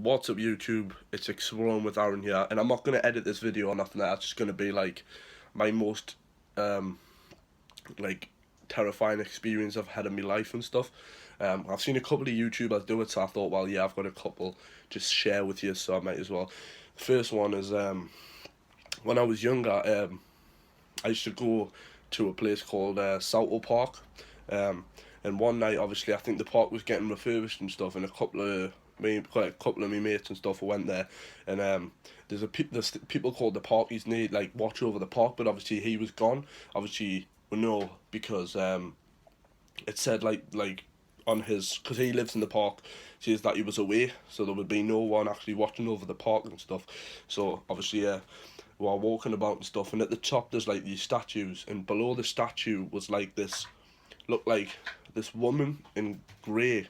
What's up YouTube, it's Exploring with Aaron here, and I'm not going to edit this video or nothing like that. It's just going to be like my most um, like terrifying experience I've had in my life and stuff. I've seen a couple of YouTubers do it, so I thought, well, yeah, I've got a couple just share with you, so I might as well. The first one is when I was younger, I used to go to a place called Salto Park, and one night, obviously, I think the park was getting refurbished and stuff, and a couple of my mates and stuff went there, and there's people called the parkies, and they like watch over the park, but obviously he was gone. Obviously, we know because it said like on his, because he lives in the park, says that he was away, so there would be no one actually watching over the park and stuff. So obviously, we were walking about and stuff, and at the top there's like these statues, and below the statue was like this, looked like this woman in grey.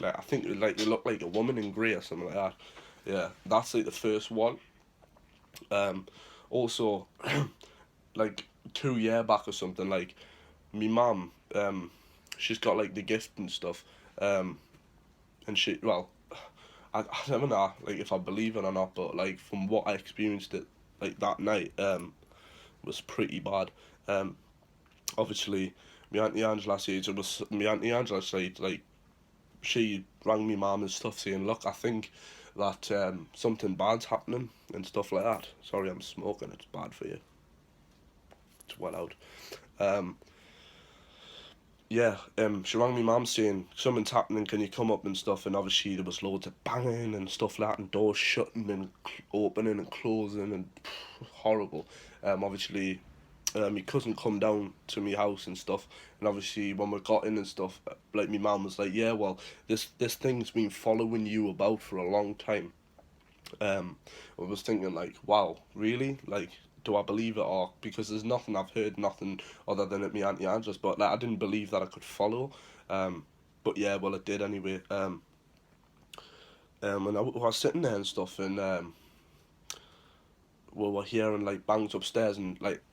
Like I think it looked like a woman in grey or something like that. Yeah, that's like the first one. Also, like 2 year back or something, like me mum, she's got like the gift and stuff, and I don't know like if I believe it or not, but like from what I experienced it like that night, was pretty bad. Um, Obviously, my auntie Angela said it was my auntie Angela said like she rang me mum and stuff saying, look, I think that something bad's happening and stuff like that. Sorry, I'm smoking. It's bad for you. It's well out. Um, yeah, she rang me mum saying something's happening. Can you come up and stuff? And obviously there was loads of banging and stuff like that, and doors shutting and opening and closing and horrible. Obviously, my cousin come down to my house and stuff, and obviously when we got in and stuff, like my mum was like, yeah, well, this thing's been following you about for a long time. I was thinking like, wow, really? Like, do I believe it, or because there's nothing I've heard, nothing other than at me auntie Angela's, but like I didn't believe that I could follow. But yeah, well, it did anyway. And I was sitting there and stuff, and we were hearing like bangs upstairs, and like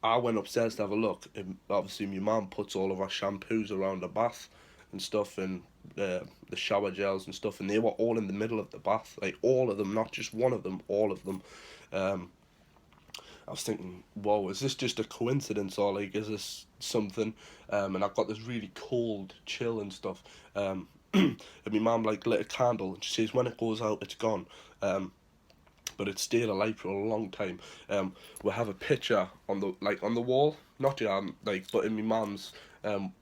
I went upstairs to have a look, and obviously my mum puts all of our shampoos around the bath and stuff, and the shower gels and stuff, and they were all in the middle of the bath, like all of them, not just one of them, all of them. Um, I was thinking, whoa, is this just a coincidence, or like is this something? And I got this really cold chill and stuff. And my mum like lit a candle, and she says when it goes out, it's gone. But it stayed alight for a long time. We have a picture on the wall, not like, but in my mum's, when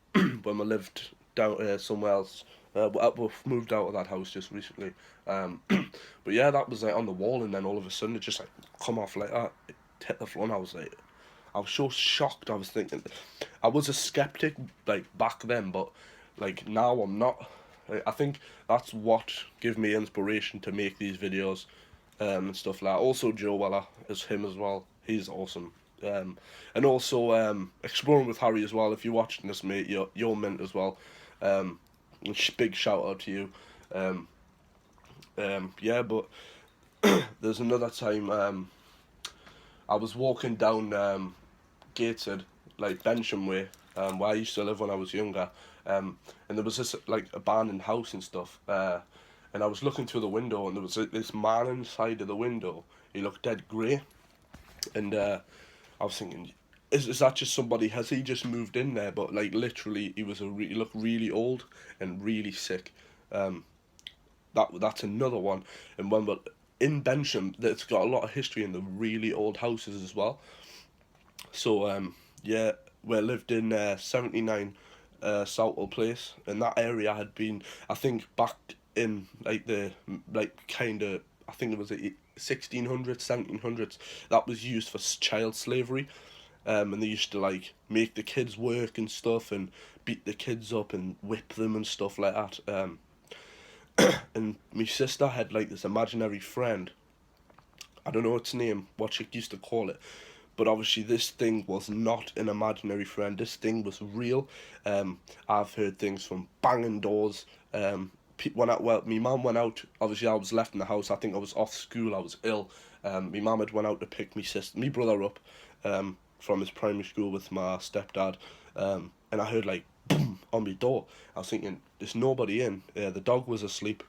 we lived down somewhere else. We've moved out of that house just recently. But yeah, that was like on the wall, and then all of a sudden it just like come off like that. It hit the floor, and I was so shocked. I was thinking, I was a skeptic like back then, but like now I'm not. I think that's what gave me inspiration to make these videos, and stuff like that. Also, Joe Weller is him as well. He's awesome. And also Exploring with Harry as well. If you're watching this, mate, you're mint as well. Um, big shout out to you. Um, yeah, but there's another time I was walking down Gateshead, like Bensham Way, where I used to live when I was younger, and there was this like abandoned house and stuff. And I was looking through the window, and there was this man inside of the window. He looked dead grey, and I was thinking, is that just somebody? Has he just moved in there? But like literally, he looked really old and really sick. Um, that's another one. And when we're in Bensham, that's got a lot of history in the really old houses as well. So yeah, we lived in 79 Southall Place, and that area had been, I think, back in like the like kind of, I think it was the 1600s, 1700s, that was used for child slavery. And they used to like make the kids work and stuff, and beat the kids up and whip them and stuff like that. And my sister had like this imaginary friend. I don't know its name, what she used to call it, but obviously this thing was not an imaginary friend. This thing was real. I've heard things from banging doors. My mum went out. Obviously, I was left in the house. I think I was off school. I was ill. My mum had went out to pick me brother up, from his primary school with my stepdad. And I heard like boom on my door. I was thinking, there's nobody in. The dog was asleep.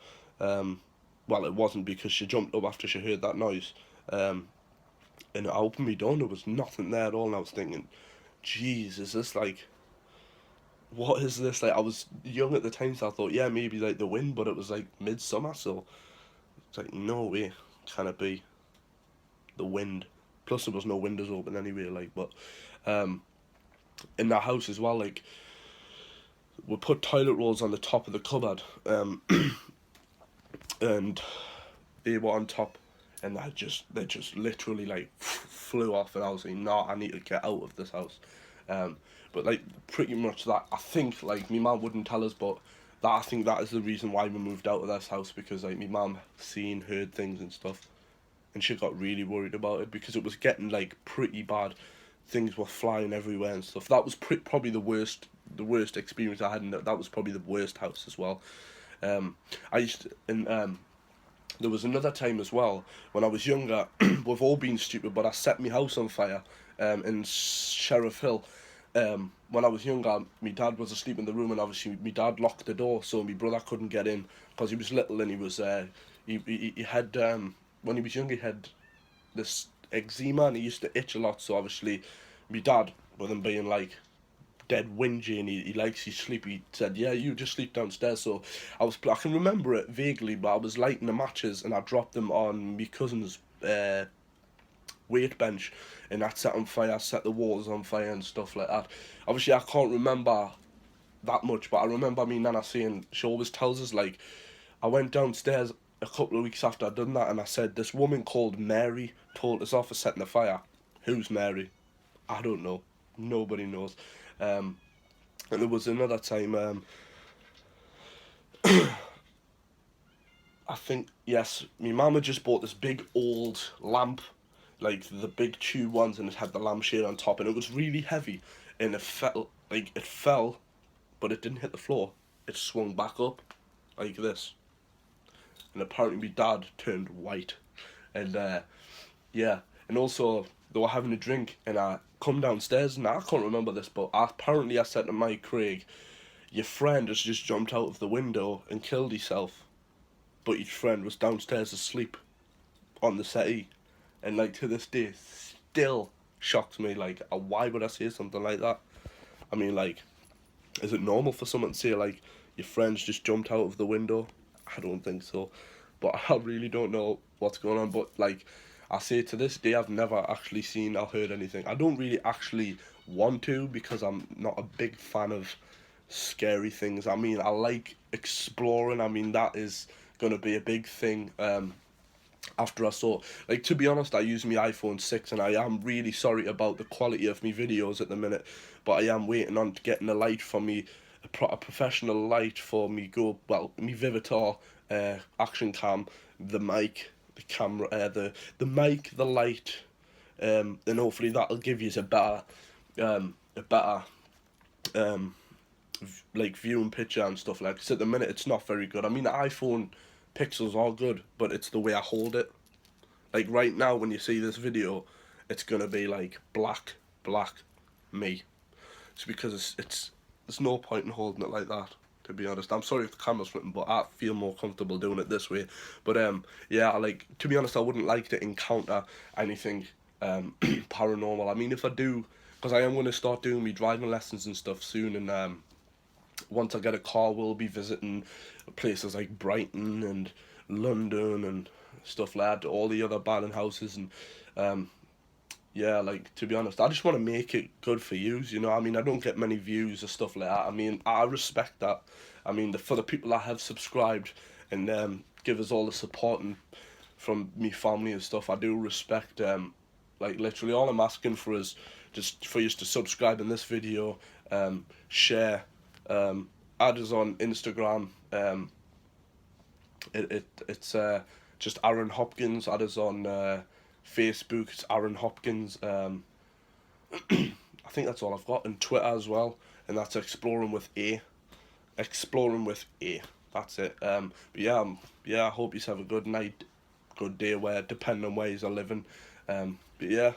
well, it wasn't, because she jumped up after she heard that noise. And I opened my door and there was nothing there at all, and I was thinking, jeez, is this like, what is this? Like, I was young at the time, so I thought, yeah, maybe like the wind, but it was like midsummer, so it's like, no way can it be the wind. Plus, there was no windows open anyway, like, but um, in that house as well, like, we put toilet rolls on the top of the cupboard, and they were on top, and they just literally like flew off, and I was like, nah, I need to get out of this house. Um, but like pretty much that, I think, like, my mum wouldn't tell us, but that, I think that is the reason why we moved out of this house, because like my mum seen, heard things and stuff, and she got really worried about it because it was getting like pretty bad. Things were flying everywhere and stuff. That was probably the worst experience I had, and that was probably the worst house as well. I used to, and there was another time as well when I was younger. We've all been stupid, but I set my house on fire in Sheriff Hill. When I was younger, my dad was asleep in the room, and obviously my dad locked the door, so my brother couldn't get in because he was little, and he was he had when he was young, he had this eczema, and he used to itch a lot. So obviously, my dad, with him being like dead whingy, and he likes his sleep, he said, yeah, you just sleep downstairs. So I can remember it vaguely, but I was lighting the matches and I dropped them on my cousin's weight bench, and that set on fire, set the walls on fire and stuff like that. Obviously, I can't remember that much, but I remember me nana saying, she always tells us, like, I went downstairs a couple of weeks after I'd done that, and I said, this woman called Mary told us off for setting the fire. Who's Mary? I don't know. Nobody knows. Um, and there was another time, I think, yes, my mama just bought this big old lamp, like the big tube ones, and it had the lampshade on top, and it was really heavy, and it fell, but it didn't hit the floor. It swung back up, like this, and apparently my dad turned white, and yeah, and also they were having a drink, and I come downstairs, and I can't remember this, but apparently I said to Mike Craig, your friend has just jumped out of the window and killed himself, but your friend was downstairs asleep on the settee, and like to this day, still shocks me. Like, why would I say something like that? I mean, like, is it normal for someone to say like your friend's just jumped out of the window? I don't think so, but I really don't know what's going on. But like, I say to this day, I've never actually seen or heard anything. I don't really actually want to, because I'm not a big fan of scary things. I mean, I like exploring. I mean, that is gonna be a big thing. After I saw, like, to be honest, I use my iPhone 6, and I am really sorry about the quality of my videos at the minute, but I am waiting on getting a light for me, a professional light for me me Vivitar action cam, the mic, the camera, the mic, the light, and hopefully that'll give you a better um like viewing picture and stuff like. 'Cause at the minute it's not very good. I mean, the iPhone pixels are good, but it's the way I hold it. Like right now, when you see this video, it's gonna be like black, me. It's because it's there's no point in holding it like that. To be honest, I'm sorry if the camera's flipping, but I feel more comfortable doing it this way. But yeah, to be honest, I wouldn't like to encounter anything paranormal. I mean, if I do, because I am gonna start doing me driving lessons and stuff soon, and once I get a car, we'll be visiting places like Brighton and London and stuff like that, all the other abandoned houses, and yeah, like, to be honest, I just want to make it good for yous, you know. I mean, I don't get many views or stuff like that. I mean, I respect that. I mean, for the people that have subscribed and give us all the support and from me family and stuff, I do respect. Like, literally, all I'm asking for is just for you to subscribe in this video, share, add us on Instagram. It's just Aaron Hopkins. Add us on Facebook. It's Aaron Hopkins. I think that's all I've got. And Twitter as well, and that's Exploring with A. Exploring with A. That's it. But yeah, I hope you have a good night, good day, where depending on where you're living. But yeah,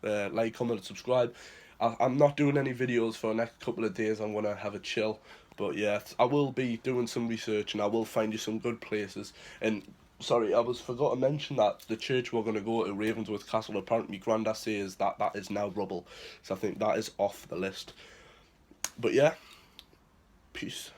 like, comment, and subscribe. I'm not doing any videos for the next couple of days. I'm gonna have a chill. But yeah, I will be doing some research, and I will find you some good places. And Sorry, I was forgot to mention that the church we're gonna go to, Ravensworth Castle. Apparently, Granda says that that is now rubble, so I think that is off the list. But yeah, peace.